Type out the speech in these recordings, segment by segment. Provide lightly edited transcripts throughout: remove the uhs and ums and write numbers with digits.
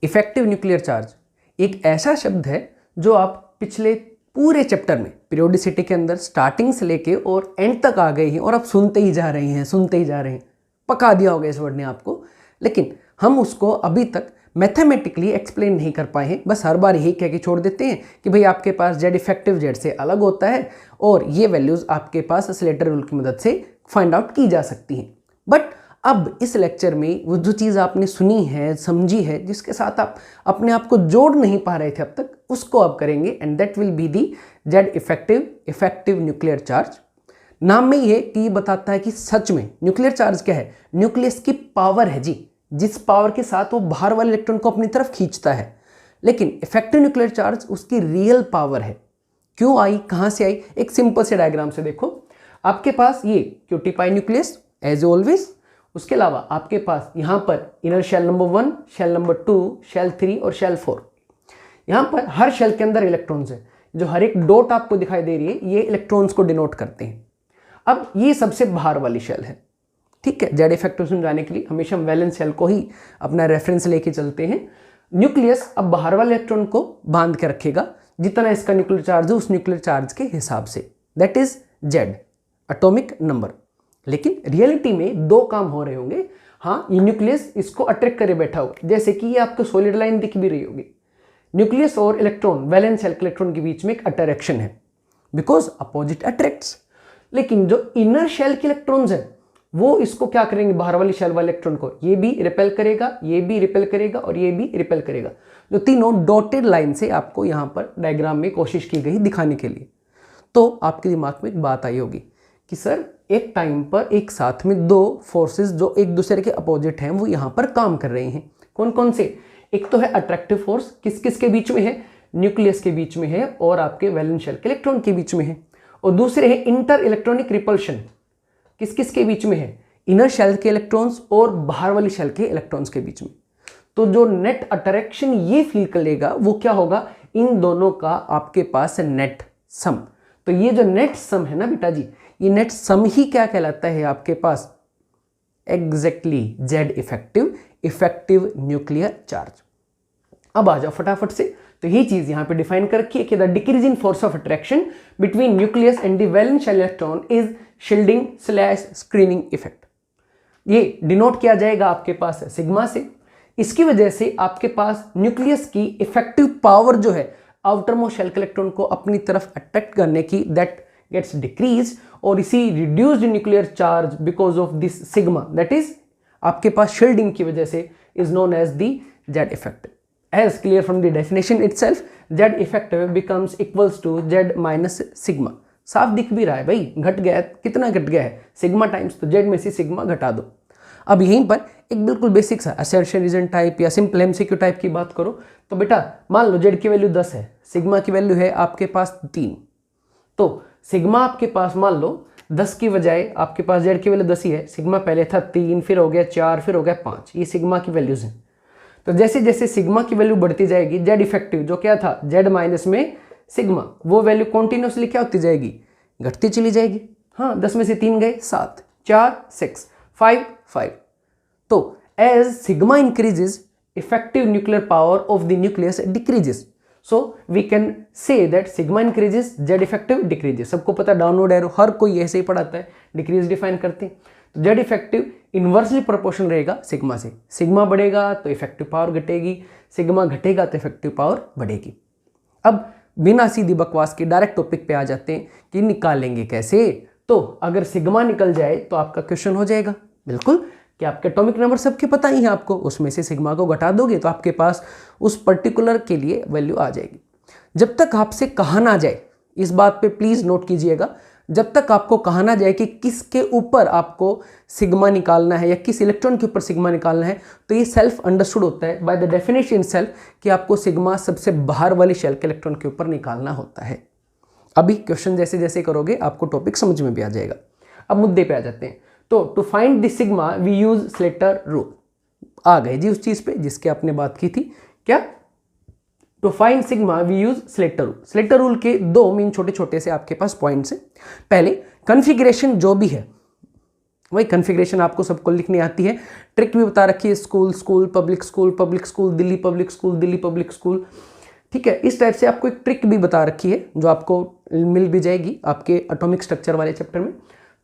Effective nuclear charge एक ऐसा शब्द है जो आप पिछले पूरे चैप्टर में पीरियोडिसिटी के अंदर स्टार्टिंग से लेके और एंड तक आ गए हैं और आप सुनते ही जा रहे हैं, पका दिया होगा इस वर्ड ने आपको। लेकिन हम उसको अभी तक मैथमेटिकली एक्सप्लेन नहीं कर पाए हैं, बस हर बार यही कह के छोड़ देते हैं कि भाई आपके पास जेड इफेक्टिव जेड से अलग होता है और ये वैल्यूज़ आपके पास स्लेटर रूल की मदद से फाइंड आउट की जा सकती हैं। बट अब इस लेक्चर में वो जो चीज़ आपने सुनी है, समझी है, जिसके साथ आप अपने आप को जोड़ नहीं पा रहे थे अब तक, उसको अब करेंगे and that will be the Z effective nuclear charge. नाम में ये कि ये बताता है कि सच में न्यूक्लियर चार्ज क्या है, न्यूक्लियस की पावर है जी, जिस पावर के साथ वो बाहर वाले इलेक्ट्रॉन को अपनी तरफ खींचता है। लेकिन इफेक्टिव न्यूक्लियर चार्ज उसकी रियल पावर है। क्यों आई, कहाँ से आई, एक सिंपल से डायग्राम से देखो। आपके पास ये cutie pie nucleus as always, उसके अलावा आपके पास यहाँ पर inner shell number 1, shell number 2, shell 3 और शेल 4। यहाँ पर हर शेल के अंदर इलेक्ट्रॉन्स है, जो हर एक डॉट आपको दिखाई दे रही है ये इलेक्ट्रॉन्स को डिनोट करते हैं। अब ये सबसे बाहर वाली शेल है, ठीक है। जेड इफेक्टिव समझाने के लिए हमेशा हम वैलेंस शेल को ही अपना रेफरेंस लेके चलते हैं। न्यूक्लियस अब बाहर वाले इलेक्ट्रॉन को बांध के रखेगा, जितना इसका न्यूक्लियर चार्ज है उस न्यूक्लियर चार्ज के हिसाब से, that is Z atomic number. लेकिन रियलिटी में दो काम हो रहे होंगे। हाँ, ये न्यूक्लियस इसको अट्रैक्ट करे बैठा होगा, जैसे कि ये आपको सॉलिड लाइन दिख भी रही होगी। न्यूक्लियस और इलेक्ट्रॉन, वैलेंस शेल के इलेक्ट्रॉन के बीच में एक अट्रैक्शन है, बिकॉज अपोजिट अट्रैक्ट्स। लेकिन जो इनर शेल के इलेक्ट्रॉन्स है वो इसको क्या करेंगे, बाहर वाली शेल वाले इलेक्ट्रॉन को, ये भी रिपेल करेगा, ये भी रिपेल करेगा और ये भी रिपेल करेगा। जो तीनों डॉटेड लाइन से आपको यहाँ पर डायग्राम में कोशिश की गई दिखाने के लिए। तो आपके दिमाग में एक बात आई होगी कि सर एक टाइम पर एक साथ में दो फोर्सेस जो एक दूसरे के अपोजिट हैं वो यहाँ पर काम कर रहे हैं। कौन कौन से, एक तो है अट्रैक्टिव फोर्स, किस किस के बीच में है, न्यूक्लियस के बीच में है और आपके वैलेंस शेल के इलेक्ट्रॉन के बीच में है। और दूसरे है इंटर इलेक्ट्रॉनिक रिपल्शन, किस किस के बीच में है, इनर शेल के इलेक्ट्रॉन्स और बाहर वाली शेल के इलेक्ट्रॉन्स के बीच में। तो जो नेट अट्रैक्शन ये फील करेगा वो क्या होगा, इन दोनों का आपके पास नेट सम। तो ये जो नेट सम है ना बेटा जी, ये नेट सम ही क्या कहलाता है आपके पास, exactly Z effective nuclear charge. अब आ जाओ फटाफट से, तो ये चीज यहां पे डिफाइन कर रखी है कि the decrease in force of attraction between nucleus and the valence shell electron is shielding slash screening effect. ये डिनोट किया जाएगा आपके पास सिग्मा से। इसकी वजह से आपके पास न्यूक्लियस की इफेक्टिव पावर जो है आउटर मोस्ट शेल के इलेक्ट्रॉन को अपनी तरफ अट्रैक्ट करने की, दैट गेट्स डिक्रीज, और इसी reduced nuclear charge because of this sigma, that is आपके पास शील्डिंग की वजह से, is known as the Z effective. As clear from the definition itself, Z effective becomes equals to Z minus sigma। साफ दिख भी रहा है भाई, घट गया है, कितना घट गया है, सिग्मा टाइम्स, तो Z में से सिग्मा घटा दो। अब यहीं पर एक बिल्कुल बेसिक सा असर्शन रीजन टाइप या सिंपल एमसीक्यू टाइप की बात करो तो बेटा मान लो Z की वैल्यू 10 है, सिग्मा की वैल्यू है आपके पास 3, तो सिग्मा आपके पास मान लो 10 की बजाय आपके पास Z की वैल्यू 10 ही है, सिग्मा पहले था 3, फिर हो गया 4, फिर हो गया 5, ये सिग्मा की वैल्यूज हैं। तो जैसे जैसे सिग्मा की वैल्यू बढ़ती जाएगी, जेड इफेक्टिव जो क्या था जेड माइनस में सिग्मा, वो वैल्यू कॉन्टिन्यूसली क्या होती जाएगी, घटती चली जाएगी। हाँ, 10 में से 3 गए 7, 4 6, 5 5। तो as sigma increases effective nuclear power of the nucleus decreases, so we can say that sigma increases Z effective decreases. सबको पता डाउनवर्ड एरो हर कोई ऐसे ही पढ़ाता है, डिक्रीज डिफाइन करते हैं। तो जेड इफेक्टिव इन्वर्सली प्रोपोर्शनल रहेगा सिग्मा से, सिग्मा बढ़ेगा तो इफेक्टिव पावर घटेगी, सिग्मा घटेगा तो इफेक्टिव पावर बढ़ेगी। अब बिना सीधी बकवास के डायरेक्ट टॉपिक पे आ जाते हैं कि निकालेंगे कैसे। तो अगर सिग्मा निकल जाए तो आपका क्वेश्चन हो जाएगा बिल्कुल कि आपके एटॉमिक नंबर सबके पता ही है आपको, उसमें से सिग्मा को घटा दोगे तो आपके पास उस पर्टिकुलर के लिए वैल्यू आ जाएगी। जब तक आपसे कहा ना जाए, इस बात पे प्लीज नोट कीजिएगा, जब तक आपको कहा ना जाए कि किसके ऊपर आपको सिग्मा निकालना है या किस इलेक्ट्रॉन के ऊपर सिग्मा निकालना है, तो ये सेल्फ अंडरस्टूड होता है बाय द डेफिनेशन सेल्फ कि आपको सिग्मा सबसे बाहर वाली शेल के इलेक्ट्रॉन के ऊपर निकालना होता है। अभी क्वेश्चन जैसे जैसे करोगे आपको टॉपिक समझ में भी आ जाएगा। अब मुद्दे पे आ जाते हैं। तो to find the sigma we use Slater rule. आ गए जी उस चीज पे जिसकी आपने बात की थी, क्या, to find sigma we use Slater rule. Slater rule के दो मेन छोटे छोटे से आपके पास पॉइंट्स हैं। पहले कॉन्फ़िगरेशन जो भी है वही कन्फिग्रेशन आपको सबको लिखनी आती है, ट्रिक भी बता रखी है, school school public school public school Delhi public school Delhi public school, ठीक है। इस टाइप से आपको एक ट्रिक भी बता रखी है जो आपको मिल भी जाएगी आपके एटॉमिक स्ट्रक्चर वाले चैप्टर में।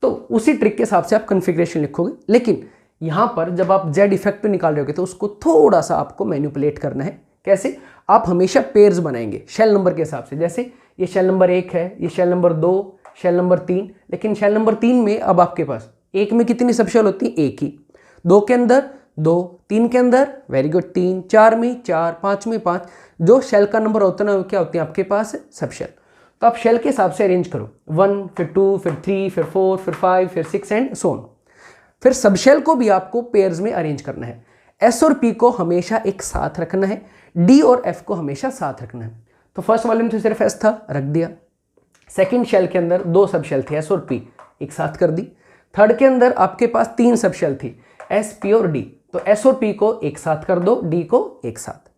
तो उसी ट्रिक के हिसाब से आप कन्फिग्रेशन लिखोगे, लेकिन यहाँ पर जब आप जेड इफेक्ट निकाल रहे होगे तो उसको थोड़ा सा आपको मैनिपुलेट करना है। कैसे? आप हमेशा पेयर्स बनाएंगे शेल नंबर के हिसाब से। जैसे ये शेल नंबर 1 है, ये शेल नंबर 2, शेल नंबर 3, लेकिन शेल नंबर 3 में अब आपके पास 1 में कितनी सब शेल होती है? 1 ही। 2 के अंदर 2, 3 के अंदर वेरी गुड 3, 4 में 4, 5 में 5। जो शेल का नंबर होता है ना, क्या होती है आपके पास? सब शेल। तो आप शेल के हिसाब से अरेंज करो, 1, फिर 2, फिर 3, फिर 4, फिर 5, फिर 6 एंड सो ऑन। फिर सब शेल को भी आपको पेयर्स में अरेंज करना है। एस और पी को हमेशा एक साथ रखना है, डी और एफ को हमेशा साथ रखना है। तो फर्स्ट वाले में तो सिर्फ एस था, रख दिया। सेकंड शेल के अंदर 2 सब शेल थे, एस और पी, एक साथ कर दी। थर्ड के अंदर आपके पास 3 सब शेल थी, एस, पी और डी, तो एस और पी को एक साथ कर दो, डी को एक साथ।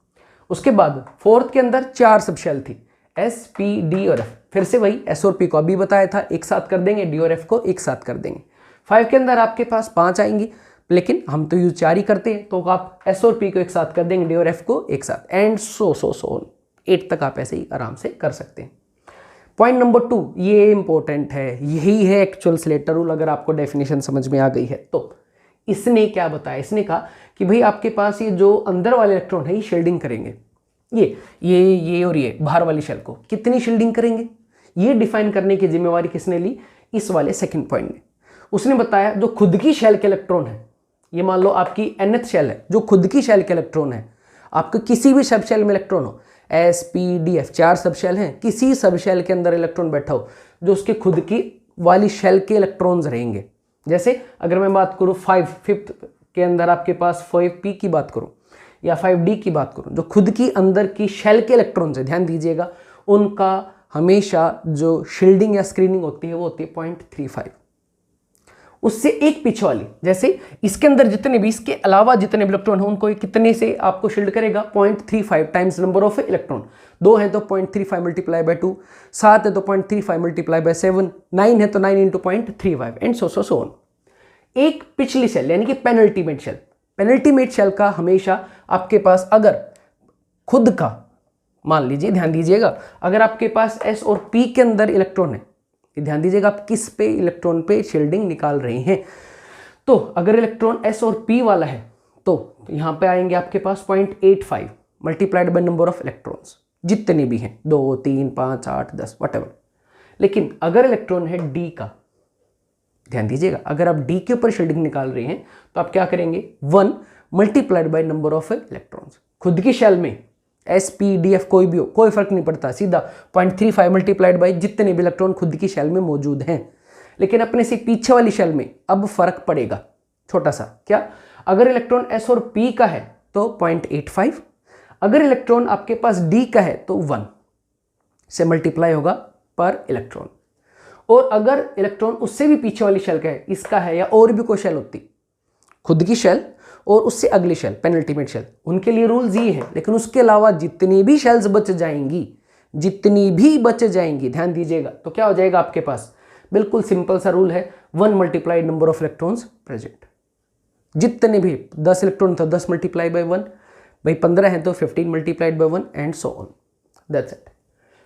उसके बाद फोर्थ के अंदर 4 सब शेल थी, एस, पी, डी और एफ। फिर से वही एस और पी को अभी बताया था, एक साथ कर देंगे, डी और एफ को एक साथ कर देंगे। 5 के अंदर आपके पास 5 आएंगी, लेकिन हम तो यूज 4 ही करते हैं, तो आप एस और पी को एक साथ कर देंगे, डी और एफ को एक साथ, एंड सो 8 तक आप ऐसे ही आराम से कर सकते हैं। पॉइंट नंबर 2, ये इंपॉर्टेंट है, यही है एक्चुअल स्लेटर रूल। अगर आपको डेफिनेशन समझ में आ गई है तो इसने क्या बताया? इसने कहा कि भाई आपके पास ये जो अंदर वाले इलेक्ट्रॉन है ये शील्डिंग करेंगे, ये और ये बाहर वाली शेल को कितनी शील्डिंग करेंगे, ये डिफाइन करने की जिम्मेवारी किसने ली? इस वाले सेकंड पॉइंट में। उसने बताया जो खुद की शेल के इलेक्ट्रॉन है, ये मान लो आपकी nth शेल है, जो खुद की शेल के इलेक्ट्रॉन है, आपके किसी भी सब शेल में इलेक्ट्रॉन हो, एस, पी, डी, एफ, 4 सब शेल हैं, किसी सब शेल के अंदर इलेक्ट्रॉन बैठा हो जो उसके खुद की वाली शेल के इलेक्ट्रॉन्स रहेंगे। जैसे अगर मैं बात करूँ 5th के अंदर आपके पास 5p की बात करूँ या 5d की बात करूँ, जो खुद की अंदर की शेल के इलेक्ट्रॉन्स है, ध्यान दीजिएगा, उनका हमेशा जो शील्डिंग या स्क्रीनिंग होती है वो होती है 0.35। उससे एक पीछे वाली, जैसे इसके अंदर जितने भी, इसके अलावा जितने भी इलेक्ट्रॉन हैं उनको कितने से आपको शील्ड करेगा? 0.35 टाइम्स नंबर ऑफ इलेक्ट्रॉन। 2 है तो 0.35 मल्टीप्लाई बाय 2, 7 है तो 0.35 मल्टीप्लाई बाय 7, 9 है तो 9 इंटू 0.35 एंड सो ऑन। एक पिछली शेल यानी कि पेनल्टीमेट शेल, पेनल्टीमेट शेल का हमेशा आपके पास अगर खुद का, मान लीजिए, ध्यान दीजिएगा, अगर आपके पास एस और पी के अंदर इलेक्ट्रॉन है, ध्यान दीजिएगा आप किस पे इलेक्ट्रॉन पे शील्डिंग निकाल रहे हैं। तो अगर इलेक्ट्रॉन एस और पी वाला है तो यहां पे आएंगे आपके पास 0.85 multiplied by number of electrons, जितने भी हैं, 2, 3, 5, 8, 10 व्हाटएवर। लेकिन अगर इलेक्ट्रॉन है डी का, ध्यान दीजिएगा, अगर आप डी के ऊपर शील्डिंग निकाल रहे हैं तो आप क्या करेंगे? 1 multiplied by number of electrons. खुद की शेल में एस, पी, डी, एफ कोई भी हो, कोई फर्क नहीं पड़ता, सीधा 0.35 मल्टीप्लाइड बाई जितने भी इलेक्ट्रॉन खुद की शेल में मौजूद हैं। लेकिन अपने से पीछे वाली शेल में अब फर्क पड़ेगा, छोटा सा। क्या? अगर इलेक्ट्रॉन एस और पी का है तो 0.85, अगर इलेक्ट्रॉन आपके पास डी का है तो 1 से मल्टीप्लाई होगा पर इलेक्ट्रॉन। और अगर इलेक्ट्रॉन उससे भी पीछे वाली शेल का है, इसका है या और भी कोई शेल होती, खुद की शेल और उससे अगली शेल पेनल्टीमेट शेल, उनके लिए रूल्स ये है। लेकिन उसके अलावा जितनी भी शेल्स बच जाएंगी, जितनी भी बच जाएंगी, ध्यान दीजिएगा, तो क्या हो जाएगा आपके पास? बिल्कुल सिंपल सा रूल है, 1 multiplied number of electrons present. जितने भी 10 इलेक्ट्रॉन तो 10 मल्टीप्लाई बाई 1, भाई 15 है तो 15 multiplied by 1 and so on, that's it.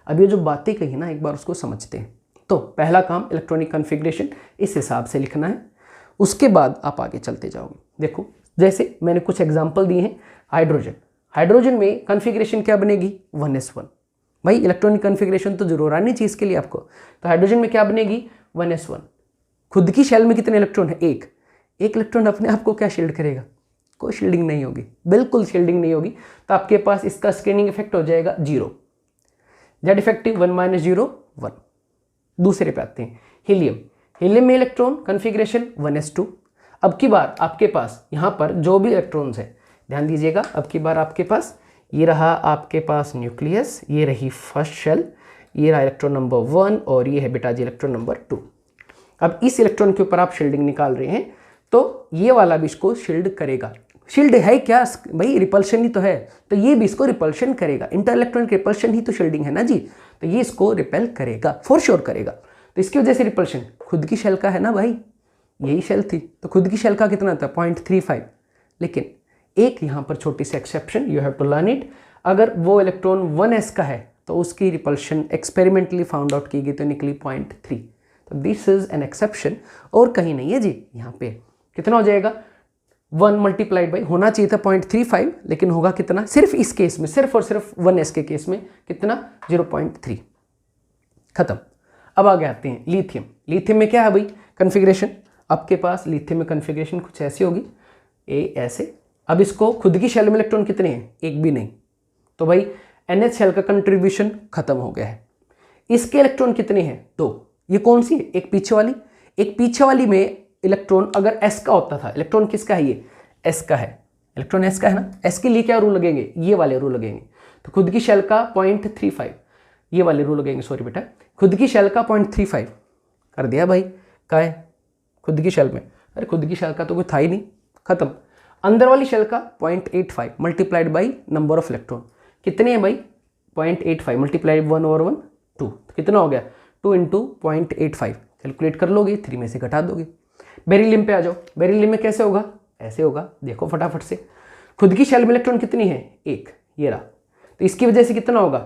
अब ये जो बातें कही ना, एक बार उसको समझते हैं। तो पहला काम इलेक्ट्रॉनिक कॉन्फ़िगरेशन इस हिसाब से लिखना है, उसके बाद आप आगे चलते जाओगे। देखो, जैसे मैंने कुछ एग्जाम्पल दिए हैं। हाइड्रोजन में कॉन्फ़िगरेशन क्या बनेगी? 1s1। भाई इलेक्ट्रॉनिक कॉन्फ़िगरेशन तो जरूर आनी चाहिए इसके लिए आपको। तो हाइड्रोजन में क्या बनेगी? 1s1। खुद की शेल में कितने इलेक्ट्रॉन है? एक इलेक्ट्रॉन अपने आप को क्या शील्ड करेगा? कोई शील्डिंग नहीं होगी, बिल्कुल शील्डिंग नहीं होगी। तो आपके पास इसका स्क्रीनिंग इफेक्ट हो जाएगा 0, जेड इफेक्टिव 1 - 0 1। दूसरे पे आते हैं, हीलियम में इलेक्ट्रॉन कॉन्फ़िगरेशन 1s2। अब की बार आपके पास यहाँ पर जो भी इलेक्ट्रॉन्स है, ध्यान दीजिएगा, अब की बार आपके पास ये रहा आपके पास न्यूक्लियस, ये रही फर्स्ट शेल, ये रहा इलेक्ट्रॉन नंबर 1 और ये है बेटा जी इलेक्ट्रॉन नंबर 2। अब इस इलेक्ट्रॉन के ऊपर आप शील्डिंग निकाल रहे हैं तो ये वाला भी इसको शील्ड करेगा। शील्ड है क्या भाई? रिपल्शन ही तो है, तो ये भी इसको रिपल्शन करेगा। इंटर इलेक्ट्रॉनिक रिपल्शन ही तो शील्डिंग है ना जी, तो ये इसको रिपेल करेगा, फॉर श्योर करेगा। तो इसकी वजह से रिपल्शन खुद की शेल का है ना भाई, यही शेल थी, तो खुद की शेल का कितना था 0.35। लेकिन एक यहाँ पर छोटी सी exception, you have to learn it. अगर वो इलेक्ट्रॉन 1s का है तो उसकी रिपल्शन एक्सपेरिमेंटली फाउंड आउट की गई तो निकली 0.3। तो दिस इज एन एक्सेप्शन और कहीं नहीं है जी। यहाँ पे कितना हो जाएगा 1 मल्टीप्लाइड बाई, होना चाहिए था 0.35 लेकिन होगा कितना, सिर्फ इस केस में, सिर्फ और सिर्फ 1s के केस में कितना 0.3। खत्म। अब आगे आते हैं लिथियम। लिथियम में क्या है भाई कन्फिग्रेशन, आपके पास लिथियम में कन्फिग्रेशन कुछ ऐसी होगी, ए ऐसे। अब इसको खुद की शेल में इलेक्ट्रॉन कितने हैं, एक भी नहीं, तो भाई NH शेल का कंट्रीब्यूशन खत्म हो गया है। इसके इलेक्ट्रॉन कितने हैं, 2। ये कौन सी है, एक पीछे वाली। एक पीछे वाली में इलेक्ट्रॉन अगर S का होता था, इलेक्ट्रॉन किसका है, ये S का है, इलेक्ट्रॉन S का है ना। S के लिए क्या रूल लगेंगे, ये वाले रूल लगेंगे। तो खुद की शेल का 0.35, ये वाले रूल लगेंगे, सॉरी बेटा, खुद की शेल का 0.35 कर दिया भाई। क्या है खुद की शेल में, अरे खुद की शेल का तो कोई था ही नहीं, खत्म। अंदर वाली शेल का 0.85 multiplied by number of electron, कितने हैं भाई 0.85 मल्टीप्लाइड 1/1 2, तो कितना हो गया 2 × 0.85, कैलकुलेट कर लोगे, 3 में से घटा दोगे। बेरिलियम पे आ जाओ। बेरिलियम में कैसे होगा, ऐसे होगा, देखो फटाफट से। खुद की शेल में इलेक्ट्रॉन कितनी है, 1, ये रहा। तो इसकी वजह से कितना होगा,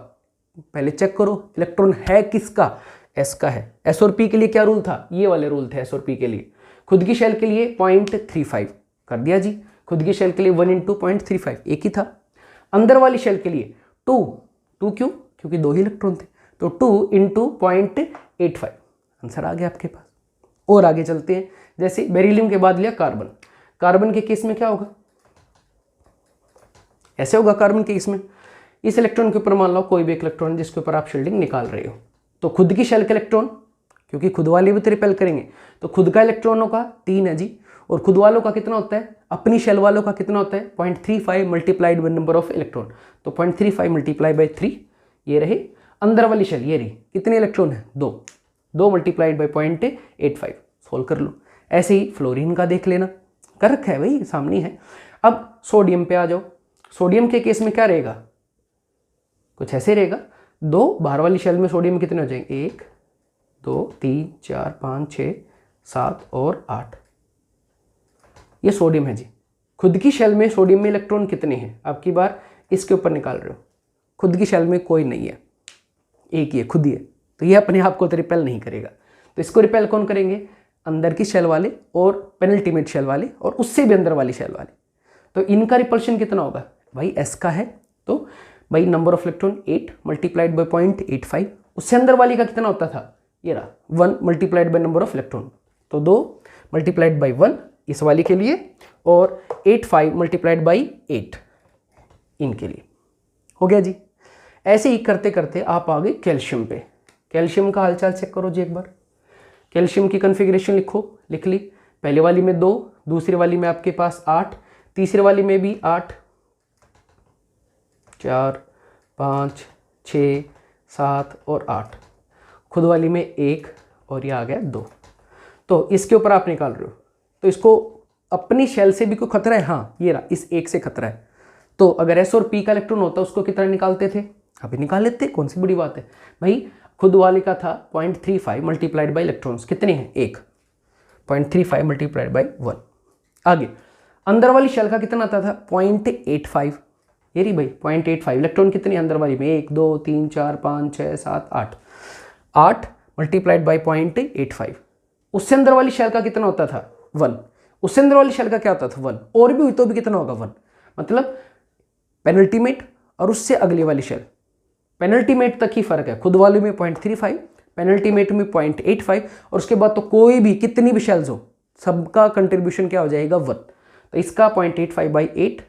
पहले चेक करो इलेक्ट्रॉन है किसका, S का है। S और P के लिए क्या रूल था, ये वाले रूल थे S और P के लिए। खुद की शेल के लिए 0.35 कर दिया जी। खुद की शेल के लिए 1 × 0.35 एक ही था। अंदर वाली शेल के लिए 2 क्यों, क्योंकि 2 ही इलेक्ट्रॉन थे, तो 2 × 0.85 आंसर आ गया आपके पास। और आगे चलते हैं, जैसे बेरिलियम के बाद लिया कार्बन। कार्बन के केस में क्या होगा, ऐसे होगा कार्बन के केस में। इस इलेक्ट्रॉन के ऊपर मान लो कोई भी इलेक्ट्रॉन जिसके ऊपर आप शील्डिंग निकाल रहे हो, तो खुद की शेल के इलेक्ट्रॉन, क्योंकि खुद वाले भी तो रिपेल करेंगे, तो खुद का इलेक्ट्रॉनों का 3 है जी, और खुद वालों का कितना होता है, अपनी शेल वालों का कितना होता है 0.35 multiplied by number of electron, तो 0.35 मल्टीप्लाई बाई 3 ये रहे। अंदर वाली शेल ये रही, कितने इलेक्ट्रॉन है 2 मल्टीप्लाइड बाई 0.85, सोल्व कर लो। ऐसे ही फ्लोरीन का देख लेना, कर रखा है भाई सामने है। अब सोडियम पे आ जाओ। सोडियम के केस में क्या रहेगा, कुछ ऐसे रहेगा, 2 बाहर वाली शेल में सोडियम कितने हो जाएंगे, 1 2 3 4 5 6 7 और 8, ये सोडियम है जी। खुद की शेल में सोडियम में इलेक्ट्रॉन कितने हैं, अब की बार इसके ऊपर निकाल रहे हो, खुद की शेल में कोई नहीं है, एक ही है, खुद ही है, तो ये अपने आप को तो रिपेल नहीं करेगा। तो इसको रिपेल कौन करेंगे, अंदर की शेल वाले और पेनल्टीमेट शेल वाले और उससे भी अंदर वाली शेल वाले। तो इनका रिपल्शन कितना होगा भाई, S का है तो भाई number of electron 8 multiplied by 0.85, उससे अंदर वाली का कितना होता था, ये रहा 1 multiplied by number of electron, तो 2 मल्टीप्लाइड बाई 1 इस वाली के लिए और 85 मल्टीप्लाइड बाई 8 इनके लिए। हो गया जी। ऐसे ही करते करते आप आ गए कैल्शियम पे। कैल्शियम का हालचाल चेक करो जी एक बार। कैल्शियम की कन्फिग्रेशन लिख ली। पहले वाली में 2, दूसरी वाली में आपके पास 8, तीसरी वाली में भी 8, 4 5 6 7 और 8, खुद वाली में 1 और ये आ गया 2। तो इसके ऊपर आप निकाल रहे हो, तो इसको अपनी शेल से भी कोई खतरा है, हाँ ये रहा, इस 1 से खतरा है। तो अगर S और P का इलेक्ट्रॉन होता उसको कितना निकालते थे, अभी निकाल लेते, कौन सी बड़ी बात है भाई। खुद वाले का था 0.35 मल्टीप्लाइड बाई इलेक्ट्रॉन्स कितने हैं, 1, 0.35 मल्टीप्लाइड बाई 1। आगे अंदर वाली शेल का कितना आता था 0.85, ये रही भाई 0.85, इलेक्ट्रॉन कितने अंदर वाली में 1 2 3 4 5 6 7 8 मल्टीप्लाइड बाई 0.85। उससे अंदर वाली शेल का कितना होता था 1, उससे अंदर वाली शेल का क्या होता था 1, और भी हुई तो भी कितना होगा 1, मतलब पेनल्टीमेट और उससे अगली वाली शेल, पेनल्टीमेट तक ही फर्क है, खुद वाले में 0.35, पेनल्टीमेट में 0.85, और उसके बाद तो कोई भी कितनी भी शेल्स हो सबका कंट्रीब्यूशन क्या हो जाएगा 1। तो इसका 0.85 बाई 8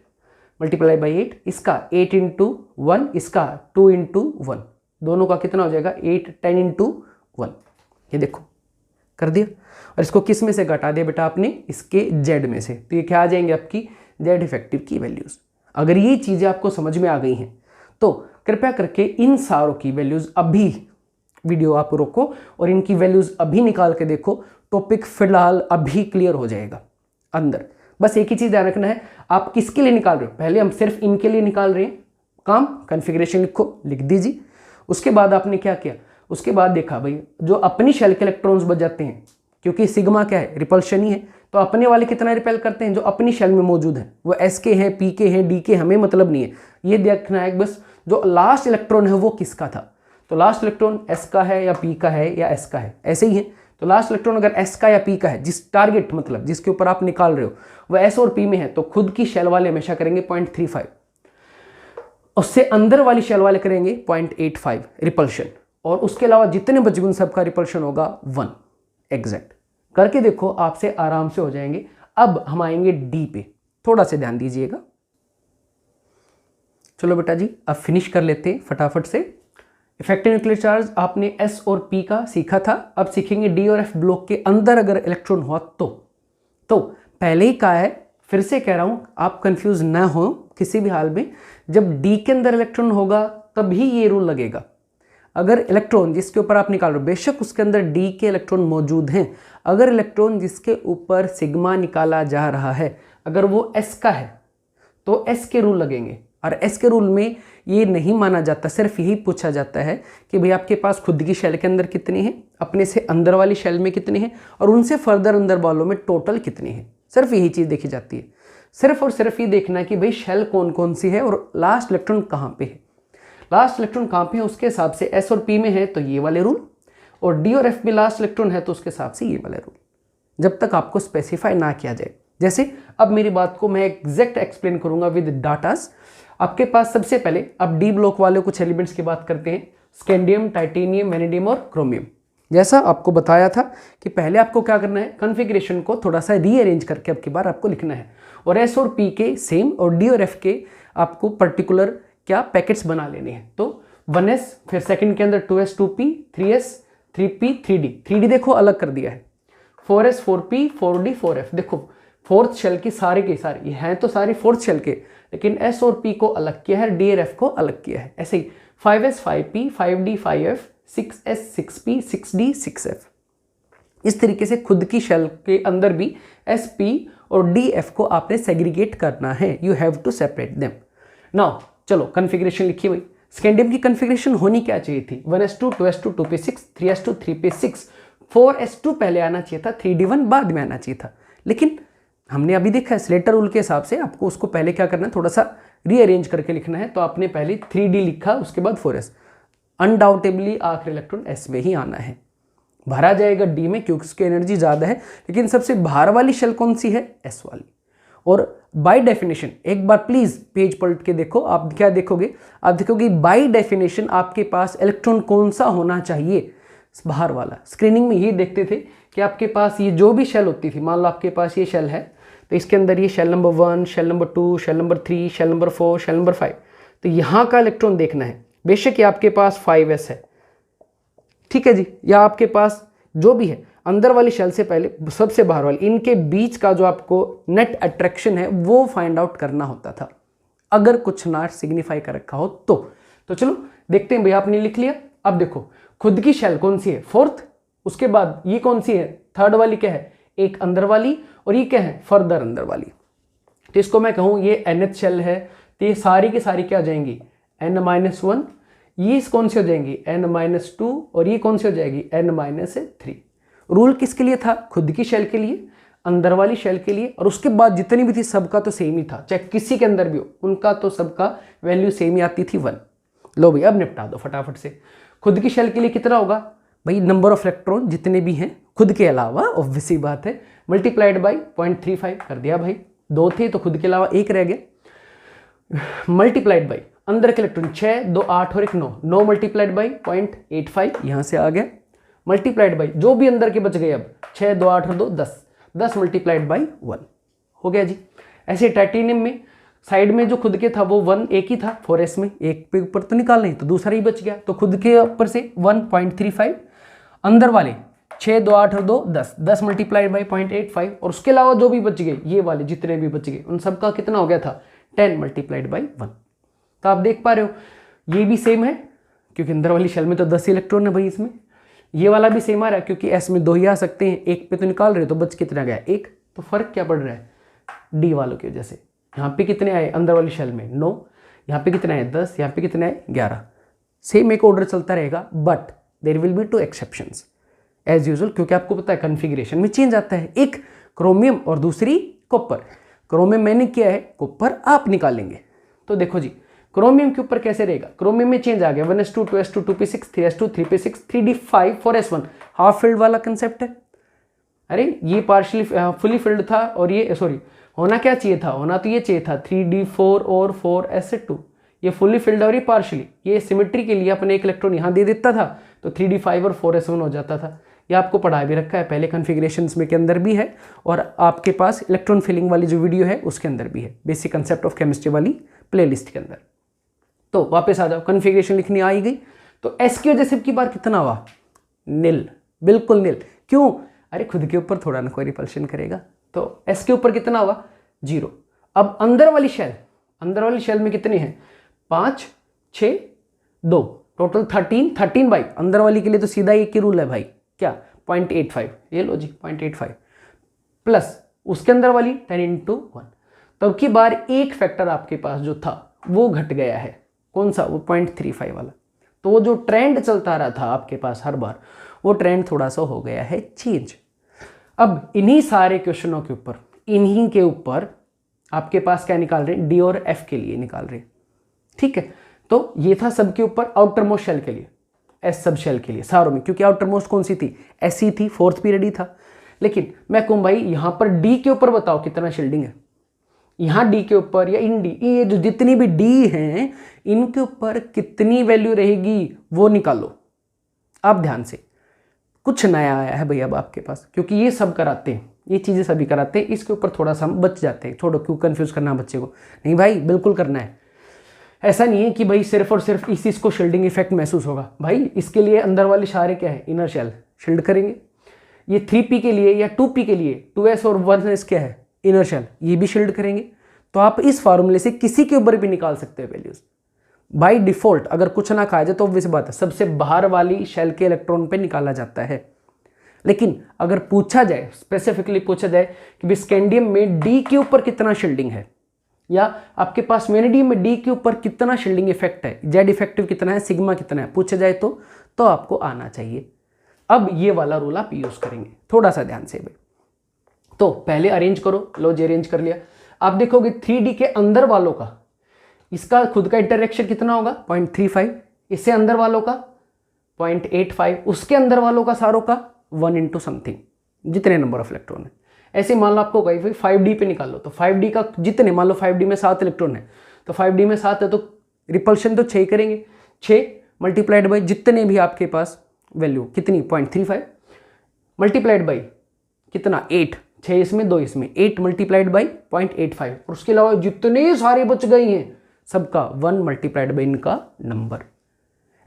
मल्टीप्लाई बाई 8, इसका 8 × 1, इसका 2 × 1, दोनों का कितना हो जाएगा 8 10 × 1, ये देखो कर दिया। और इसको किस में से घटा दिया बेटा आपने, इसके Z में से, तो ये क्या आ जाएंगे आपकी Z इफेक्टिव की वैल्यूज़। अगर ये चीज़ें आपको समझ में आ गई हैं तो कृपया करके इन सारों की वैल्यूज़ अभी वीडियो आप रोको और इनकी वैल्यूज़ अभी निकाल के देखो, टॉपिक फिलहाल अभी क्लियर हो जाएगा अंदर। बस एक ही चीज़ ध्यान रखना है, आप किसके लिए निकाल रहे हो, पहले हम सिर्फ इनके लिए निकाल रहे हैं, काम कन्फिग्रेशन लिख दीजिए। उसके बाद आपने क्या किया, उसके बाद देखा भाई जो अपनी शेल के इलेक्ट्रॉन्स बच जाते हैं क्योंकि सिग्मा क्या है, रिपल्शन ही है। तो अपने वाले कितना रिपेल करते हैं, जो अपनी शेल में मौजूद है, वो एस के हैं, पी के हैं, डी के, हमें मतलब नहीं है, ये देखना है बस जो लास्ट इलेक्ट्रॉन है वो किसका था। तो लास्ट इलेक्ट्रॉन एस का है या पी का है या एस का है, ऐसे ही है। तो लास्ट इलेक्ट्रॉन अगर एस का या पी का है, जिस टारगेट मतलब जिसके ऊपर आप निकाल रहे हो वह एस और पी में है, तो खुद की शेल वाले हमेशा करेंगे 0.35, उससे अंदर वाली शेल वाले करेंगे 0.85 रिपल्शन, और उसके अलावा जितने बचे उन सबका रिपल्शन होगा 1 एग्जैक्ट। करके देखो, आपसे आराम से हो जाएंगे। अब हम आएंगे डी पे, थोड़ा सा ध्यान दीजिएगा। चलो बेटा जी, अब फिनिश कर लेते हैं फटाफट से। इफेक्टिव न्यूक्लियर चार्ज आपने एस और पी का सीखा था, अब सीखेंगे डी और एफ ब्लॉक के अंदर अगर इलेक्ट्रॉन हुआ तो पहले ही कहा है, फिर से कह रहा हूं, आप कंफ्यूज ना हो किसी भी हाल में। जब डी के अंदर इलेक्ट्रॉन होगा तभी ये रूल लगेगा। अगर इलेक्ट्रॉन जिसके ऊपर आप निकाल रहे हो, बेशक उसके अंदर डी के इलेक्ट्रॉन मौजूद हैं, अगर इलेक्ट्रॉन जिसके ऊपर सिग्मा निकाला जा रहा है अगर वो एस का है तो एस के रूल लगेंगे। और एस के रूल में ये नहीं माना जाता, सिर्फ यही पूछा जाता है कि भाई आपके पास खुद की शेल के अंदर कितनी है, अपने से अंदर वाली शेल में कितनी है, और उनसे फर्दर अंदर वालों में टोटल कितनी है। सिर्फ यही चीज़ देखी जाती है, सिर्फ और सिर्फ ये देखना है कि भाई शेल कौन कौन सी है और लास्ट इलेक्ट्रॉन कहाँ पे है। लास्ट इलेक्ट्रॉन कहाँ पे है उसके हिसाब से एस और पी में है तो ये वाले रूल, और डी और एफ में लास्ट इलेक्ट्रॉन है तो उसके हिसाब से ये वाले रूल, जब तक आपको स्पेसिफाई ना किया जाए। जैसे अब मेरी बात को मैं एग्जैक्ट एक्सप्लेन करूंगा विद डाटास। आपके पास सबसे पहले अब डी ब्लॉक वाले कुछ एलिमेंट्स की बात करते हैं, स्कैंडियम, टाइटेनियम, वैनेडियम और क्रोमियम। जैसा आपको बताया था कि पहले आपको क्या करना है, कॉन्फ़िगरेशन को थोड़ा सा रीअरेंज करके अब की बार आपको लिखना है, और एस और पी के सेम और डी और एफ के आपको पर्टिकुलर क्या पैकेट्स बना लेने हैं। तो 1s, फिर सेकंड के अंदर 2s 2p, 3s 3p 3d, 3d देखो अलग कर दिया है, 4s 4p 4d 4f। देखो फोर्थ शेल की सारे के सारे ये हैं तो सारे फोर्थ शेल के, लेकिन s और p को अलग किया है, d और f को अलग किया है। ऐसे ही 5s 5p 5d 5f, 6s 6p 6d 6f। इस तरीके से खुद की शेल के अंदर भी s p और d f को आपने सेग्रीगेट करना है, you have to separate them. Now चलो कॉन्फ़िगरेशन लिखिए भाई। स्कैंडियम की कॉन्फ़िगरेशन होनी क्या चाहिए थी, 1s2 2s2 2p6 3s2 3p6, 4s2 पहले आना चाहिए था, 3d1 बाद में आना चाहिए था। लेकिन हमने अभी देखा है स्लेटर रूल के हिसाब से आपको उसको पहले क्या करना है, थोड़ा सा रीअरेंज करके लिखना है। तो आपने पहले 3d लिखा, उसके बाद 4s। अनडाउटेबली आखिरी इलेक्ट्रॉन s में ही आना है, भरा जाएगा d में क्योंकि उसकी एनर्जी ज़्यादा है, लेकिन सबसे बाहर वाली शेल कौन सी है, s वाली। और बाय डेफिनेशन एक बार प्लीज पेज पलट के देखो, आप क्या देखोगे, आप देखोगे बाय डेफिनेशन आपके पास इलेक्ट्रॉन कौन सा होना चाहिए, बाहर वाला। स्क्रीनिंग में ये देखते थे कि आपके पास ये जो भी शेल होती थी, मान लो आपके पास ये शेल है तो इसके अंदर ये shell number 1, shell number 2, shell number 3, shell number 4, shell number 5, तो यहाँ का इलेक्ट्रॉन देखना है। बेशक ये आपके पास 5s है, ठीक है जी, या आपके पास जो भी है अंदर वाली शेल से पहले सबसे बाहर वाली, इनके बीच का जो आपको नेट अट्रैक्शन है वो फाइंड आउट करना होता था, अगर कुछ ना सिग्निफाई कर रखा हो तो चलो देखते हैं भैया। आपने लिख लिया। अब देखो खुद की शेल कौन सी है, फोर्थ, उसके बाद ये कौन सी है, थर्ड वाली क्या है, एक अंदर वाली, और ये क्या है, फर्दर अंदर वाली। तो इसको मैं कहूँ ये nth शेल है, तो ये सारी की सारी क्या हो जाएंगी, n-1, ये कौन सी हो जाएंगी, n-2, और ये कौन सी हो जाएगी, n-3। रूल किसके लिए था, खुद की शेल के लिए, अंदर वाली शेल के लिए, और उसके बाद जितनी भी थी सबका तो सेम ही था, चाहे किसी के अंदर भी हो उनका तो सबका वैल्यू सेम ही आती थी 1। लो भाई अब निपटा दो फटाफट से। खुद की शेल के लिए कितना होगा भाई, नंबर ऑफ इलेक्ट्रॉन जितने भी हैं खुद के अलावा, ऑब्वियस सी बात है, मल्टीप्लाइड बाई 0.35 कर दिया भाई, 2 थे तो खुद के अलावा 1 रह गया, मल्टीप्लाइड बाई अंदर के इलेक्ट्रॉन 6, 2 8 और 1 9, 9 मल्टीप्लाइड बाई 0.85 यहाँ से आ गया, मल्टीप्लाइड बाई जो भी अंदर के बच गए, अब 6, 2 8 और 2 10, 10 मल्टीप्लाइड बाई 1 हो गया जी। ऐसे टाइटेनियम में साइड में जो खुद के था वो 1 एक ही था, 4s में एक पे ऊपर तो निकाल नहीं तो दूसरा ही बच गया, तो खुद के ऊपर से 1.35, अंदर वाले 6, 2 8 और 2 10, 10 मल्टीप्लाइड बाई 0.85, और उसके अलावा जो भी बच गए ये वाले जितने भी बच गए उन सबका कितना हो गया था, 10 मल्टीप्लाइड बाई 1। तो आप देख पा रहे हो ये भी सेम है क्योंकि अंदर वाली शेल में तो 10 इलेक्ट्रॉन है भाई, इसमें ये वाला भी सेम आ रहा है क्योंकि s में 2 ही आ सकते हैं, एक पे तो निकाल रहे हो तो बच कितना गया, 1। तो फर्क क्या पड़ रहा है, डी वालों की वजह से। यहाँ पे कितने आए अंदर वाली शेल में 9, यहाँ पे कितने आए 10, यहाँ पे कितने आए 11। सेम एक ऑर्डर चलता रहेगा, but there will be 2 exceptions. As usual, क्योंकि आपको पता है कन्फिग्रेशन में चेंज आता है, एक क्रोमियम और दूसरी कॉपर। क्रोमियम मैंने किया है, कॉपर आप निकालेंगे। तो देखो जी क्रोमियम के ऊपर कैसे रहेगा, क्रोमियम में चेंज आ गया 1s2 2s2 2p6 3s2 3p6 3d5 4s1, half filled वाला कंसेप्ट है। अरे ये पार्शियली फुली फिल्ड था और ये सॉरी होना क्या चाहिए था, होना तो ये चाहिए था 3d4 और 4s2, ये फुली फिल्ड और ये पार्शियली, ये सिमेट्री के लिए अपने एक इलेक्ट्रॉन यहाँ दे देता था तो 3d5 और 4s1 हो जाता था। ये आपको पढ़ा भी रखा है पहले कन्फिग्रेशंस में के अंदर भी है, और आपके पास इलेक्ट्रॉन फिलिंग वाली जो वीडियो है उसके अंदर भी है, बेसिक कंसेप्ट ऑफ केमिस्ट्री वाली प्लेलिस्ट के अंदर। तो वापस आ जाओ, कन्फिग्रेशन लिखनी आ ही गई। तो एस की वजह से की बार कितना हुआ, नील, बिल्कुल नील। क्यों, अरे खुद के ऊपर थोड़ा ना कोई रिपल्शन करेगा, तो एस के ऊपर कितना हुआ 0। अब अंदर वाली शेल में कितनी है 5 6 2, टोटल 13 बाई अंदर वाली के लिए तो सीधा एक ही रूल है भाई, क्या 0.85, ये लो जी 0.85 प्लस उसके अंदर वाली 10 × 1। तब की बार एक फैक्टर आपके पास जो था वो घट गया है, कौन सा, वो 0.35 वाला। तो वो जो ट्रेंड चलता रहा था आपके पास हर बार, वो ट्रेंड थोड़ा सा हो गया है चेंज। अब इन्हीं सारे क्वेश्चनों के ऊपर, इन्हीं के ऊपर आपके पास क्या निकाल रहे हैं, डी और एफ के लिए निकाल रहे हैं, ठीक है। तो ये था सबके ऊपर आउटर मोस्ट शेल के लिए, एस सब शेल के लिए सारों में, क्योंकि आउटर मोस्ट कौन सी थी, एससी थी, 4th पीरियड ही था। लेकिन मैं कहूँ भाई यहां पर डी के ऊपर बताओ कितना शील्डिंग है, यहां डी के ऊपर या इन डी, ये जो जितनी भी डी हैं इनके ऊपर कितनी वैल्यू रहेगी वो निकालो आप ध्यान से। कुछ नया आया है भाई अब आपके पास, क्योंकि ये सब कराते हैं, ये चीज़ें सभी कराते हैं, इसके ऊपर थोड़ा सा हम बच जाते हैं। छोड़ो, क्यों कंफ्यूज करना बच्चे को, नहीं भाई बिल्कुल करना है। ऐसा नहीं है कि भाई सिर्फ और सिर्फ इस चीज़ को शील्डिंग इफेक्ट महसूस होगा, भाई इसके लिए अंदर वाले सारे क्या है, इनर शेल शील्ड करेंगे। ये 3p के लिए या 2p के लिए 2s और 1s क्या है, इनर शेल, ये भी शील्ड करेंगे। तो आप इस फार्मूले से किसी के ऊपर भी निकाल सकते हो वैल्यूज बाय डिफॉल्ट। अगर कुछ ना कहा जाए तो ऑब्वियस बात है सबसे बाहर वाली शेल के इलेक्ट्रॉन पे निकाला जाता है। लेकिन अगर पूछा जाए, स्पेसिफिकली पूछा जाए कि स्कैंडियम में डी के ऊपर कितना शील्डिंग है, या आपके पास वेनेडियम में डी के ऊपर कितना शील्डिंग इफेक्ट है, जेड इफेक्टिव कितना है, सिग्मा कितना है, पूछा जाए तो आपको आना चाहिए। अब ये वाला रूल आप यूज करेंगे, थोड़ा सा ध्यान से भाई। तो पहले अरेंज करो, लो जी अरेंज कर लिया। आप देखोगे 3D के अंदर वालों का इसका खुद का इंटरेक्शन कितना होगा 0.35, इससे अंदर वालों का 0.85, उसके अंदर वालों का सारों का 1 into समथिंग, जितने नंबर ऑफ इलेक्ट्रॉन है। ऐसे मान लो आपको कहीं 5D पे निकालो, तो 5D का जितने, मान लो 5D में 7 इलेक्ट्रॉन है, तो 5D में 7 है तो रिपल्शन तो 6 करेंगे, 6 मल्टीप्लाइड बाई जितने भी आपके पास वैल्यू कितनी 0.35 मल्टीप्लाइड बाई कितना 8, 6 इसमें 2 इसमें, 8 मल्टीप्लाइड बाई 0.85, और उसके अलावा जितने सारे बच गए हैं सबका 1 मल्टीप्लाइड बाई इनका नंबर।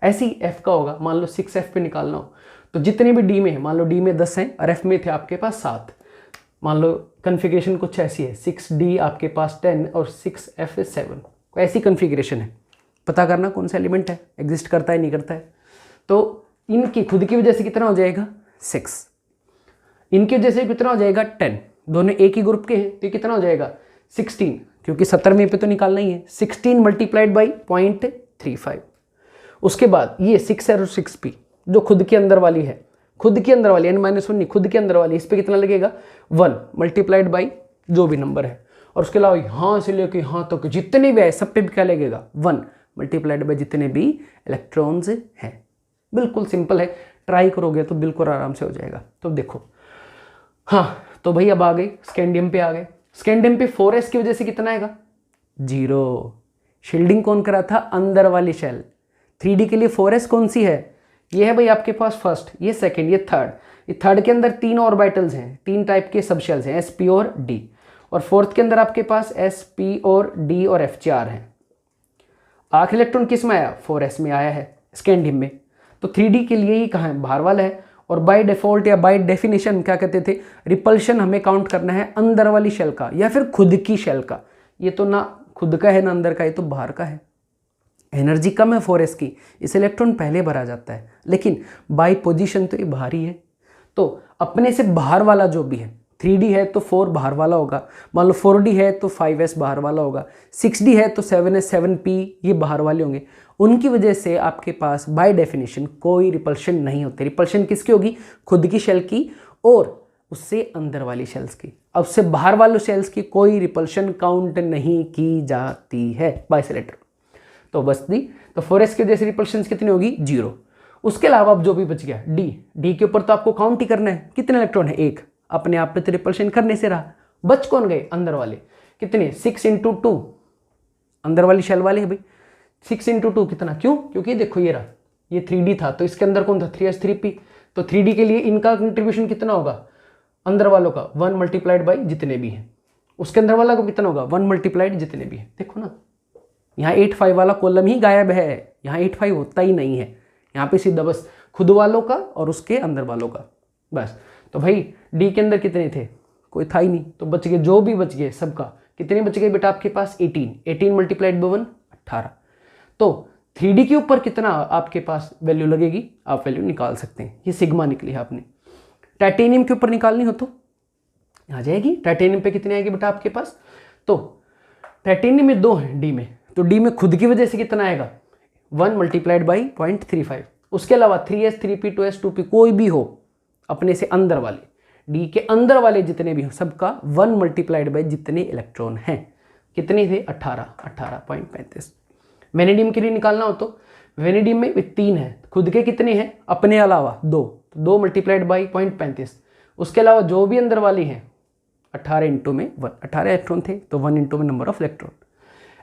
ऐसे ही एफ का होगा, मान लो 6f पे निकालना हो तो जितने भी डी में है, मान लो डी में 10 हैं और एफ में थे आपके पास 7, मान लो कन्फिग्रेशन कुछ ऐसी है, 6d आपके पास 10 और 6f 7, ऐसी कन्फिग्रेशन है। पता करना कौन सा एलिमेंट है, एग्जिस्ट करता है नहीं करता है। तो इनकी खुद की वजह से कितना हो जाएगा 6, इनकी वजह से कितना हो जाएगा 10, दोनों एक ही ग्रुप के हैं तो कितना हो जाएगा 16, क्योंकि 70वें पे तो निकालना ही है, 16 मल्टीप्लाइड बाई 0.35। उसके बाद ये 6 और 6p जो खुद के अंदर वाली है, खुद के अंदर वाली n-1 नहीं, खुद के अंदर वाली, इस पर कितना लगेगा 1 मल्टीप्लाइड बाई जो भी नंबर है, और उसके अलावा यहाँ से लेके यहाँ तक तो जितने भी है सब पे भी क्या लगेगा 1 मल्टीप्लाइड बाई जितने भी इलेक्ट्रॉन्स हैं। बिल्कुल सिंपल है, ट्राई करोगे तो बिल्कुल आराम से हो जाएगा। तो देखो, हाँ तो भाई अब आ गए स्कैंडियम पे, आ गए स्कैंडियम पे 4s की वजह से कितना आएगा 0। शील्डिंग कौन करा था, अंदर वाली शेल। 3D के लिए 4s कौन सी है, ये है भाई आपके पास फर्स्ट, ये सेकंड, ये थर्ड। ये थर्ड के अंदर 3 ऑर्बिटल्स हैं, 3 टाइप के सब शेल्स हैं, sp और d, और फोर्थ के अंदर आपके पास sp और d और f 4 हैं। आखिरी इलेक्ट्रॉन किस में आया 4s में आया है स्कैंडियम में। तो 3D के लिए ही कहाँ है, बाहर वाला है, और बाय डिफॉल्ट या बाय डेफिनेशन क्या कहते थे, रिपल्शन हमें काउंट करना है अंदर वाली शेल का या फिर खुद की शेल का। ये तो ना खुद का है ना अंदर का, ये तो बाहर का है। एनर्जी कम है 4s की, इस इलेक्ट्रॉन पहले भरा जाता है, लेकिन बाय पोजीशन तो ये बाहर ही है। तो अपने से बाहर वाला जो भी है 3D है तो 4 बाहर वाला होगा, मान लो 4D है तो 5s बाहर वाला होगा, 6D है तो 7s 7p ये बाहर वाले होंगे। उनकी वजह से आपके पास बाय डेफिनेशन कोई रिपल्शन नहीं होती। रिपल्शन किसकी होगी? खुद की शेल की और उससे अंदर वाली शेल्स की। अब से बाहर वाले शेल्स की कोई रिपल्शन काउंट नहीं की जाती है बाइसेलेटर। तो बस दी, तो 4s की वजह से रिपल्शन कितनी होगी? 0। उसके अलावा अब जो भी बच गया डी के ऊपर तो आपको काउंट ही करना है, कितने इलेक्ट्रॉन है? 1। अपने आप पे तो रिपल्शन करने से रहा। बच कौन गए? अंदर वाले। कितने? 6 × 2 अंदर वाली शेल वाले है भाई। 6 × 2 कितना? क्यों? क्योंकि देखो ये रहा, ये 3D था तो इसके अंदर कौन था? 3s 3p। तो 3D के लिए इनका कंट्रीब्यूशन कितना होगा? अंदर वालों का 1 × जितने भी हैं। उसके अंदर वाला को कितना होगा? 1 × जितने भी हैं। देखो ना, यहाँ 8 5 वाला कॉलम ही गायब है, यहाँ 8 5 होता ही नहीं है। यहाँ पे सीधा बस खुद वालों का और उसके अंदर वालों का बस। तो भाई डी के अंदर कितने थे? कोई था ही नहीं, तो बच गए जो भी बच गए सबका। कितने बच गए बेटा आपके पास? 18 × 1 18। तो 3D के ऊपर कितना आपके पास वैल्यू लगेगी? आप वैल्यू निकाल सकते हैं। ये सिग्मा निकली है आपने। टाइटेनियम के ऊपर निकालनी हो तो आ जाएगी। टाइटेनियम पे कितनी आएगी बेटा आपके पास? तो टाइटेनियम में 2 है डी में, तो डी में खुद की वजह से कितना आएगा? 1 × 0.35। उसके अलावा 3s 3p 2s 2p कोई भी हो अपने से अंदर वाले, डी के अंदर वाले जितने भी हो सबका 1 × जितने इलेक्ट्रॉन हैं। कितने थे? 18.35। वेनेडियम के लिए निकालना हो तो वेनेडियम में 3 है, खुद के कितने हैं? अपने अलावा 2, तो 2 × 0.35। उसके अलावा जो भी अंदर वाली हैं 18 × में 1, 18 इलेक्ट्रॉन थे तो 1 × नंबर ऑफ इलेक्ट्रॉन।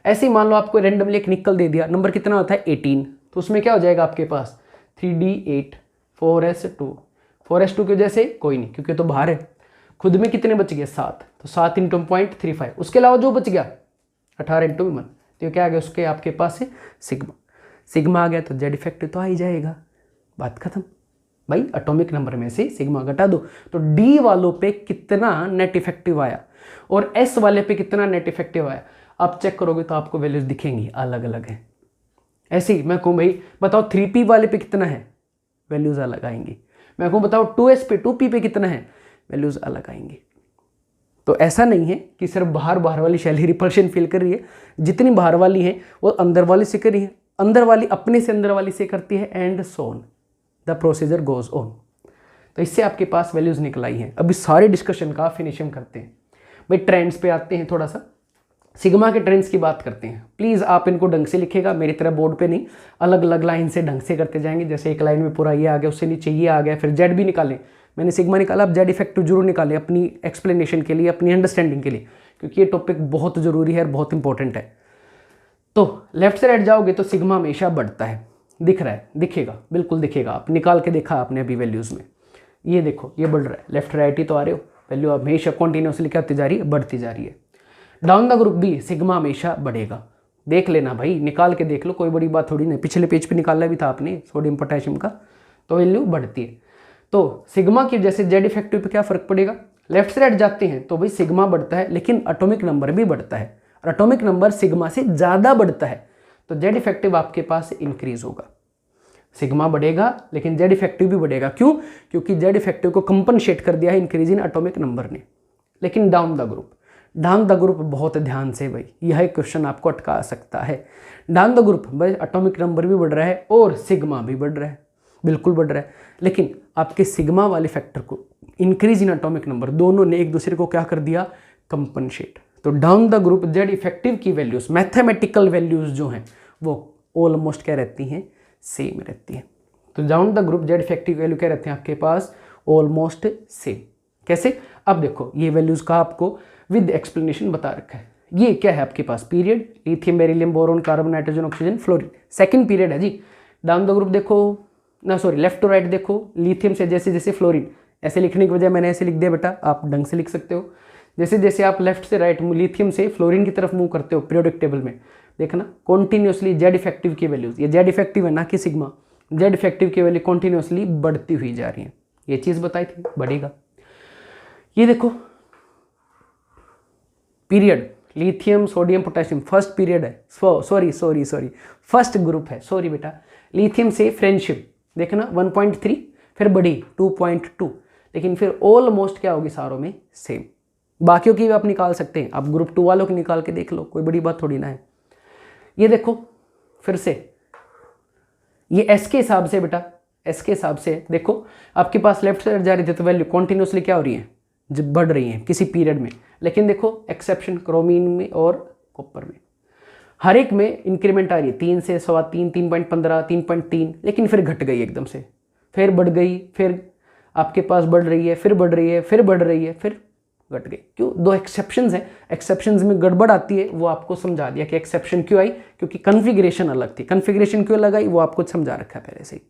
ऐसे ही मान लो आपको रैंडमली एक निकल दे दिया, नंबर कितना होता है? 18। तो उसमें क्या हो जाएगा आपके पास? 3d8 4s2। 4s2 की वजह से कोई नहीं क्योंकि तो बाहर है। खुद में कितने बच गए? 7, तो 7 × 0.35। उसके अलावा जो बच गया 18 × 1, तो क्या आ गया उसके आपके पास है? सिग्मा। सिग्मा आ गया तो जेड इफेक्टिव तो आ ही जाएगा, बात खत्म भाई। एटॉमिक नंबर में से सिग्मा घटा दो, तो डी वालों पे कितना नेट इफेक्टिव आया और एस वाले पे कितना नेट इफेक्टिव आया, आप चेक करोगे तो आपको वैल्यूज दिखेंगी अलग अलग है। ऐसे ही मैं कहूँ भाई बताओ 3p वाले पे कितना है, वैल्यूज अलग आएंगी। मैं कहूँ बताओ 2s पे 2p पे कितना है, वैल्यूज अलग आएंगी। तो ऐसा नहीं है कि सिर्फ बाहर वाली शेल ही रिपल्शन फील कर रही है, जितनी बाहर वाली है वो अंदर वाली से कर रही है, अंदर वाली अपने से अंदर वाली से करती है, and so on the procedure goes on. तो इससे आपके पास वैल्यूज निकल आई हैं। अभी सारे डिस्कशन का फिनिशिंग करते हैं भाई, ट्रेंड्स पे आते हैं। थोड़ा सा सिग्मा के ट्रेंड्स की बात करते हैं। प्लीज़ आप इनको ढंग से लिखेगा, मेरी तरह बोर्ड पे नहीं, अलग अलग लाइन से ढंग से करते जाएंगे। जैसे एक लाइन में पूरा ये आ गया, उससे नीचे ये आ गया, फिर जेड भी निकालें। मैंने सिग्मा निकाला, अब जेड इफेक्टिव जरूर निकालें अपनी एक्सप्लेनेशन के लिए, अपनी अंडरस्टैंडिंग के लिए, क्योंकि ये टॉपिक बहुत ज़रूरी है और बहुत इंपॉर्टेंट है। तो लेफ्ट से राइट जाओगे तो सिग्मा हमेशा बढ़ता है, दिख रहा है, दिखेगा, बिल्कुल दिखेगा। आप निकाल के देखा आपने अभी वैल्यूज़ में, ये देखो ये बढ़ रहा है, लेफ्ट राइट ही तो आ रहे हो, वैल्यू हमेशा कॉन्टिन्यूसली क्या होती जा रही है, बढ़ती जा रही है। डाउन द ग्रुप भी सिग्मा हमेशा बढ़ेगा, देख लेना भाई, निकाल के देख लो, कोई बड़ी बात थोड़ी नहीं। पिछले पेज पे निकाला भी था आपने सोडियम पोटेशियम का, तो वैल्यू बढ़ती है। तो सिग्मा की जैसे जेड इफेक्टिव पे क्या फर्क पड़ेगा, लेफ्ट से राइट जाते हैं तो भाई सिग्मा बढ़ता है, लेकिन एटॉमिक नंबर भी बढ़ता है, और एटॉमिक नंबर सिग्मा से ज़्यादा बढ़ता है, तो जेड इफेक्टिव आपके पास इंक्रीज होगा। सिग्मा बढ़ेगा लेकिन जेड इफेक्टिव भी बढ़ेगा, क्यों? क्योंकि जेड इफेक्टिव को कंपनसेट कर दिया है इंक्रीज इन एटॉमिक नंबर ने। लेकिन डाउन द ग्रुप बहुत ध्यान से भाई, यह क्वेश्चन आपको अटका सकता है। डाउन द ग्रुप भाई एटॉमिक नंबर भी बढ़ रहा है और सिग्मा भी बढ़ रहा है, बिल्कुल बढ़ रहा है, लेकिन आपके सिग्मा वाले फैक्टर को इंक्रीज इन एटॉमिक नंबर दोनों ने एक दूसरे को क्या कर दिया, कंपनसेट। तो down the group Z effective की वैल्यूज, मैथमेटिकल वैल्यूज जो हैं वो ऑलमोस्ट क्या रहती हैं, सेम रहती है। तो down the group Z effective value क्या रहते हैं आपके पास, ऑलमोस्ट सेम। कैसे? अब देखो ये वैल्यूज का आपको विद एक्सप्लेनेशन बता रखा है। ये क्या है आपके पास, period, lithium beryllium boron carbon nitrogen oxygen fluorine, second period है जी। डाउन द ग्रुप देखो ना, सॉरी लेफ्ट टू राइट देखो, लिथियम से जैसे जैसे फ्लोरीन, ऐसे लिखने की वजह मैंने ऐसे लिख दिया बेटा, आप ढंग से लिख सकते हो। जैसे जैसे आप लेफ्ट से राइट लिथियम से फ्लोरीन की तरफ मूव करते हो पीरियोडिक टेबल में, देखना कॉन्टिन्यूसली जेड इफेक्टिव की वैल्यूज, ये जेड इफेक्टिव है ना कि सिग्मा, जेड इफेक्टिव की वैल्यू कॉन्टिन्यूसली बढ़ती हुई जा रही है। ये चीज़ बताई थी, बढ़ेगा। ये देखो period, lithium sodium potassium first period है, सॉरी फर्स्ट ग्रुप है, सॉरी बेटा। लिथियम से फ्रेंडशिप देखना 1.3, फिर बढ़ी 2.2, लेकिन फिर ऑलमोस्ट क्या होगी सारों में सेम। बाकियों की भी आप निकाल सकते हैं, आप ग्रुप 2 वालों की निकाल के देख लो, कोई बड़ी बात थोड़ी ना है। ये देखो फिर से, ये एस के हिसाब से बेटा, एस के हिसाब से देखो, आपके पास लेफ्ट साइड जा रही थी तो वैल्यू कॉन्टिन्यूसली क्या हो रही है, जब बढ़ रही है किसी पीरियड में। लेकिन देखो एक्सेप्शन क्रोमीन में और कॉपर में, हर एक में इंक्रीमेंट आ रही है 3 से 3.15, 3.15, 3.3, लेकिन फिर घट गई एकदम से, फिर बढ़ गई, फिर आपके पास बढ़ रही है, फिर बढ़ रही है, फिर बढ़ रही है, फिर घट गई। क्यों? 2 एक्सेप्शंस हैं, एक्सेप्शंस में गड़बड़ आती है, वो आपको समझा दिया कि एक्सेप्शन क्यों आई, क्योंकि कन्फिग्रेशन अलग थी। कन्फिग्रेशन क्यों लगाई वो आपको समझा रखा है पहले से ही।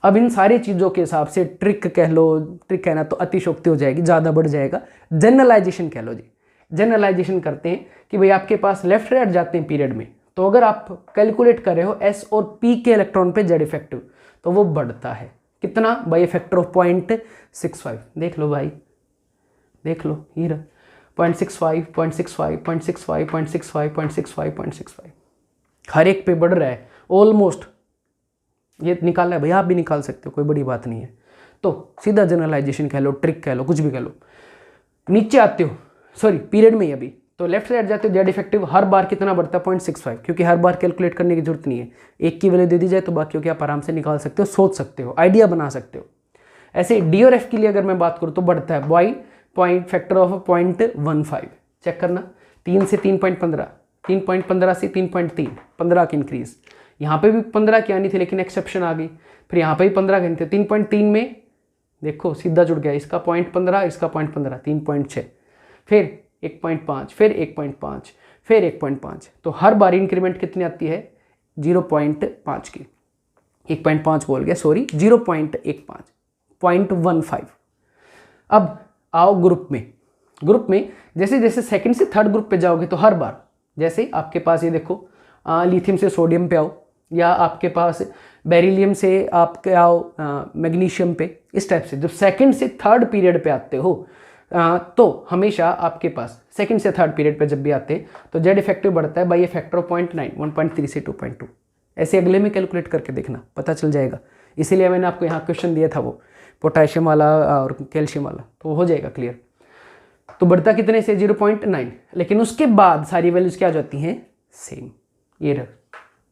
अब इन सारी चीज़ों के हिसाब से ट्रिक कह लो, ट्रिक कहना तो अतिशोक्ति हो जाएगी, ज़्यादा बढ़ जाएगा, जनरलाइजेशन कह लो जी। जनरलाइजेशन करते हैं कि भाई आपके पास लेफ्ट राइट जाते हैं पीरियड में, तो अगर आप कैलकुलेट कर रहे हो एस और पी के इलेक्ट्रॉन पे जेड इफेक्टिव, तो वो बढ़ता है कितना, बाई ए फैक्टर ऑफ 0.65। देख लो भाई, देख लो, ये 0.65, 0.65, 0.65, 0.65, 0.65, 0.65, हर एक पे बढ़ रहा है ऑलमोस्ट। ये निकालना है भैया, आप भी निकाल सकते हो, कोई बड़ी बात नहीं है। तो सीधा जनरलाइजेशन कह लो, ट्रिक कह लो, कुछ भी कह लो। नीचे आते हो, सॉरी पीरियड में ही अभी, तो लेफ्ट साइड जाते हो, जेड इफेक्टिव हर बार कितना बढ़ता है 0.65, क्योंकि हर बार कैलकुलेट करने की जरूरत नहीं है, एक की वैल्यू दे दी जाए तो बाकियों की आप आराम से निकाल सकते हो, सोच सकते हो, आइडिया बना सकते हो। ऐसे डी और एफ के लिए अगर मैं बात करूँ तो बढ़ता है by point factor of 0.15। Check करना, 3 से 3.15, 3.15 से 3.3, 15 की इंक्रीज। यहाँ पे भी 15 की आनी थी लेकिन एक्सेप्शन आ गई, फिर यहाँ पे भी 15 की आनी थी, 3.3 में देखो सीधा जुड़ गया, इसका 0.15, इसका 0.15, 3.6, फिर 1.5, फिर 1.5, फिर 1.5, तो हर बार इंक्रीमेंट कितनी आती है 0.5 की, 1.5 बोल गया सॉरी, 0.15, 0.15। अब आओ ग्रुप में, ग्रुप में जैसे जैसे सेकंड से थर्ड ग्रुप पे जाओगे तो हर बार, जैसे आपके पास ये देखो लिथियम से सोडियम पे आओ, या आपके पास बेरिलियम से आप आओ मैग्नीशियम पे, इस टाइप से जब सेकंड से थर्ड पीरियड पे आते हो तो हमेशा आपके पास सेकंड से थर्ड पीरियड पे जब भी आते हैं तो जेड इफेक्टिव बढ़ता है बाई ए फैक्टर ऑफ 0.9, 1.3 से 2.2। ऐसे अगले में कैलकुलेट करके देखना, पता चल जाएगा। इसीलिए मैंने आपको यहाँ क्वेश्चन दिया था वो पोटेशियम वाला और कैल्शियम वाला, तो हो जाएगा क्लियर। तो बढ़ता कितने से 0.9, लेकिन उसके बाद सारी वैल्यूज क्या हो जाती हैं सेम। ये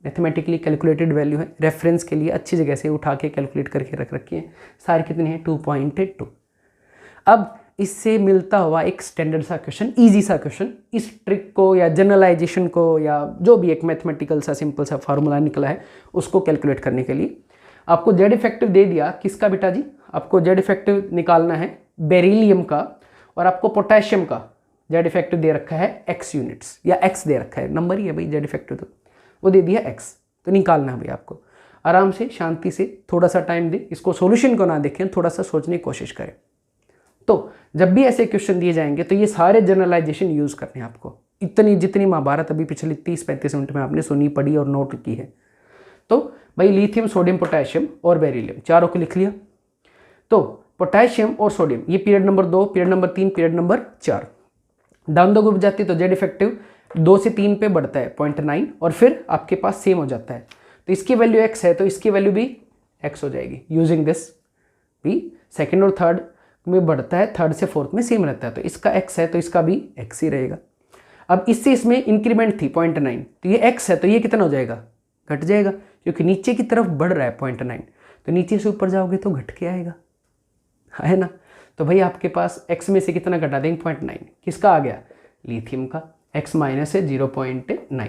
मैथमेटिकली कैलकुलेटेड वैल्यू है, रेफरेंस के लिए अच्छी जगह से उठा के कैलकुलेट करके रख रखी है। सारी कितनी है 2.2। अब इससे मिलता हुआ एक स्टैंडर्ड सा क्वेश्चन, इजी सा क्वेश्चन, इस ट्रिक को या जनरलाइजेशन को या जो भी एक मैथमेटिकल सा सिंपल सा फार्मूला निकला है उसको कैलकुलेट करने के लिए आपको जेड इफेक्टिव दे दिया। किसका बेटा जी? आपको जेड इफेक्टिव निकालना है बेरिलियम का, और आपको पोटेशियम का जेड इफेक्टिव दे रखा है x यूनिट्स, या x दे रखा है, नंबर ही है भाई जेड इफेक्टिव, तो वो दे दिया x, तो निकालना है भाई आपको। आराम से शांति से थोड़ा सा टाइम दे, इसको सॉल्यूशन को ना देखें, थोड़ा सा सोचने की कोशिश करें। तो जब भी ऐसे क्वेश्चन दिए जाएंगे तो ये सारे जनरलाइजेशन यूज़ करने हैं आपको। इतनी जितनी महाभारत अभी पिछले 30-35 मिनट में आपने सुनी, पढ़ी और नोट की है, तो भाई लिथियम, सोडियम, पोटेशियम और बेरिलियम चारों को लिख लिया। तो पोटेशियम और सोडियम ये period number 2, period number 3, period number 4। Down the group जाती है तो जेड इफेक्टिव 2 से 3 पे बढ़ता है 0.9, और फिर आपके पास सेम हो जाता है। तो इसकी वैल्यू x है तो इसकी वैल्यू भी x हो जाएगी। यूजिंग दिस भी सेकेंड और थर्ड में बढ़ता है, थर्ड से फोर्थ में सेम रहता है, तो इसका x है तो इसका भी x ही रहेगा। अब इससे इसमें इंक्रीमेंट थी 0.9, तो ये x है तो ये कितना हो जाएगा, घट जाएगा, क्योंकि नीचे की तरफ बढ़ रहा है 0.9, तो नीचे से ऊपर जाओगे तो घट के आएगा, है ना। तो भाई आपके पास x में से कितना घटा देंगे 0.9, किसका आ गया लिथियम का, x माइनस है 0.9।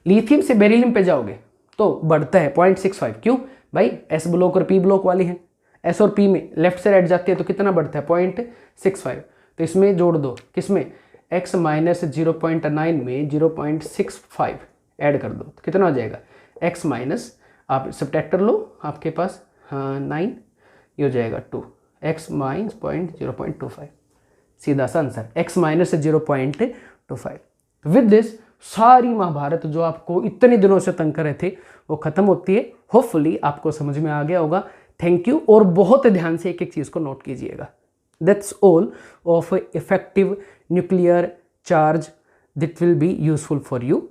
लिथियम से बेरिलियम पे जाओगे तो बढ़ता है 0.65, क्यों भाई s ब्लॉक और p ब्लॉक वाले हैं, s और p में लेफ्ट से राइट जाती है तो कितना बढ़ता है 0.65, तो इसमें जोड़ दो, किसमें x माइनस 0.9 में 0.65 ऐड कर दो तो कितना हो जाएगा x माइनस, आप सब्ट्रैक्टर लो, आपके पास 9, ये हो जाएगा 2, x माइनस 0.25, सीधा सा answer x minus 0.25। With this सारी महाभारत जो आपको इतने दिनों से तंग कर रहे थे वो खत्म होती है। होपफुली आपको समझ में आ गया होगा। थैंक यू, और बहुत ध्यान से एक एक चीज़ को नोट कीजिएगा। That's all of effective nuclear charge that will be useful for you.